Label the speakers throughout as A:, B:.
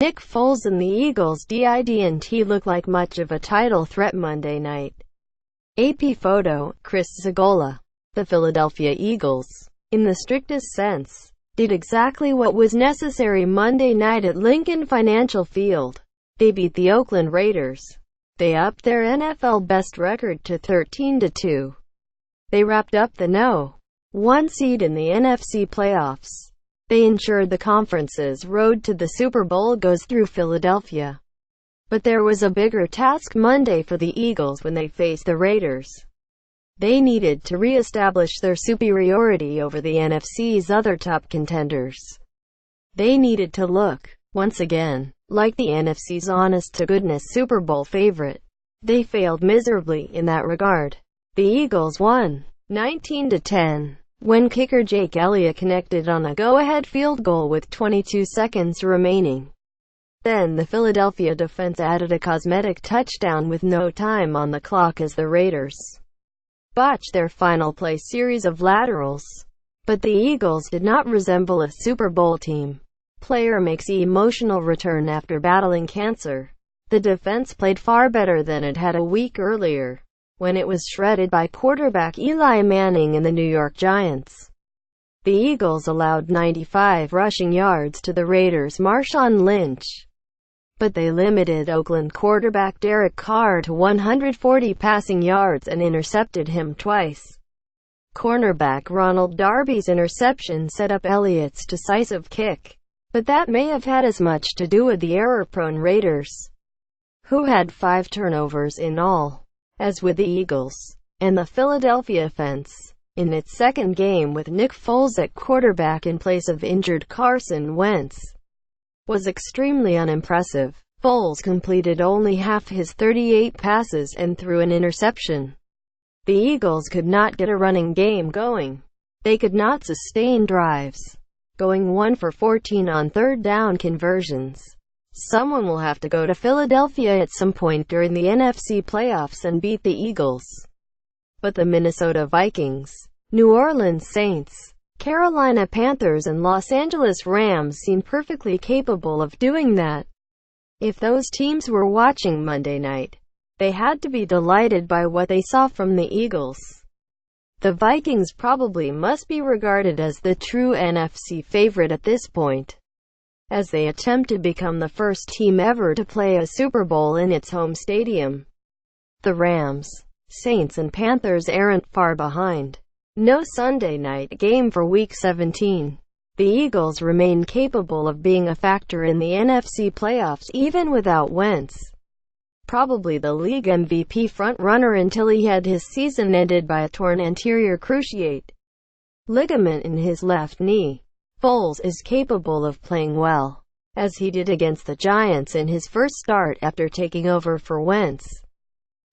A: Nick Foles and the Eagles didn't look like much of a title threat Monday night. AP photo, Chris Zagola. The Philadelphia Eagles, in the strictest sense, did exactly what was necessary Monday night at Lincoln Financial Field. They beat the Oakland Raiders. They upped their NFL best record to 13-2. They wrapped up the No. 1 seed in the NFC playoffs. They ensured the conference's road to the Super Bowl goes through Philadelphia. But there was a bigger task Monday for the Eagles when they faced the Raiders. They needed to re-establish their superiority over the NFC's other top contenders. They needed to look, once again, like the NFC's honest-to-goodness Super Bowl favorite. They failed miserably in that regard. The Eagles won 19-10, when kicker Jake Elliott connected on a go-ahead field goal with 22 seconds remaining. Then the Philadelphia defense added a cosmetic touchdown with no time on the clock as the Raiders botched their final play series of laterals. But the Eagles did not resemble a Super Bowl team. Player makes emotional return after battling cancer. The defense played far better than it had a week earlier, when it was shredded by quarterback Eli Manning and the New York Giants. The Eagles allowed 95 rushing yards to the Raiders' Marshawn Lynch, but they limited Oakland quarterback Derek Carr to 140 passing yards and intercepted him twice. Cornerback Ronald Darby's interception set up Elliott's decisive kick, but that may have had as much to do with the error-prone Raiders, who had 5 turnovers in all, as with the Eagles. And the Philadelphia offense, in its second game with Nick Foles at quarterback in place of injured Carson Wentz, was extremely unimpressive. Foles completed only half his 38 passes and threw an interception. The Eagles could not get a running game going. They could not sustain drives, going 1 for 14 on third down conversions. Someone will have to go to Philadelphia at some point during the NFC playoffs and beat the Eagles. But the Minnesota Vikings, New Orleans Saints, Carolina Panthers and Los Angeles Rams seem perfectly capable of doing that. If those teams were watching Monday night, they had to be delighted by what they saw from the Eagles. The Vikings probably must be regarded as the true NFC favorite at this point, as they attempt to become the first team ever to play a Super Bowl in its home stadium. The Rams, Saints and Panthers aren't far behind. No Sunday night game for Week 17. The Eagles remain capable of being a factor in the NFC playoffs even without Wentz, probably the league MVP front-runner until he had his season ended by a torn anterior cruciate ligament in his left knee. Foles is capable of playing well, as he did against the Giants in his first start after taking over for Wentz.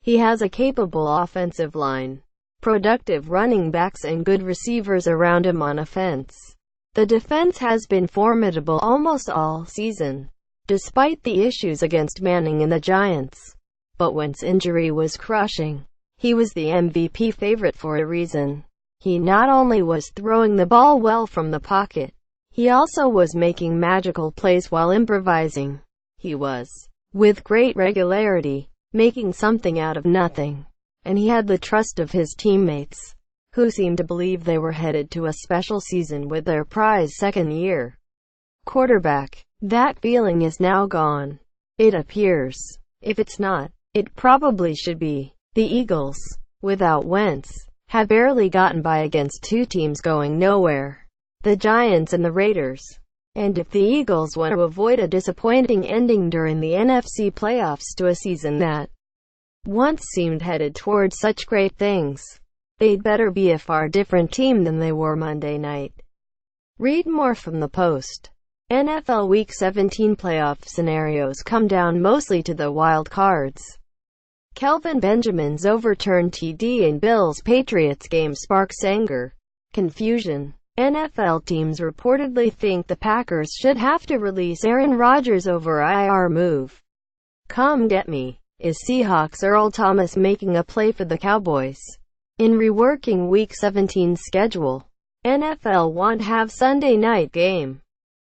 A: He has a capable offensive line, productive running backs and good receivers around him on offense. The defense has been formidable almost all season, despite the issues against Manning and the Giants. But Wentz's injury was crushing. He was the MVP favorite for a reason. He not only was throwing the ball well from the pocket, he also was making magical plays while improvising. He was, with great regularity, making something out of nothing. And he had the trust of his teammates, who seemed to believe they were headed to a special season with their prize second-year quarterback. That feeling is now gone. It appears. If it's not, it probably should be. The Eagles, without Wentz, have barely gotten by against two teams going nowhere, the Giants and the Raiders. And if the Eagles want to avoid a disappointing ending during the NFC playoffs to a season that once seemed headed towards such great things, they'd better be a far different team than they were Monday night. Read more from the Post. NFL Week 17 playoff scenarios come down mostly to the wild cards. Kelvin Benjamin's overturned TD in Bills-Patriots game sparks anger, confusion. NFL teams reportedly think the Packers should have to release Aaron Rodgers over IR move. Come get me. Is Seahawks Earl Thomas making a play for the Cowboys in reworking Week 17's schedule? NFL won't have Sunday night game.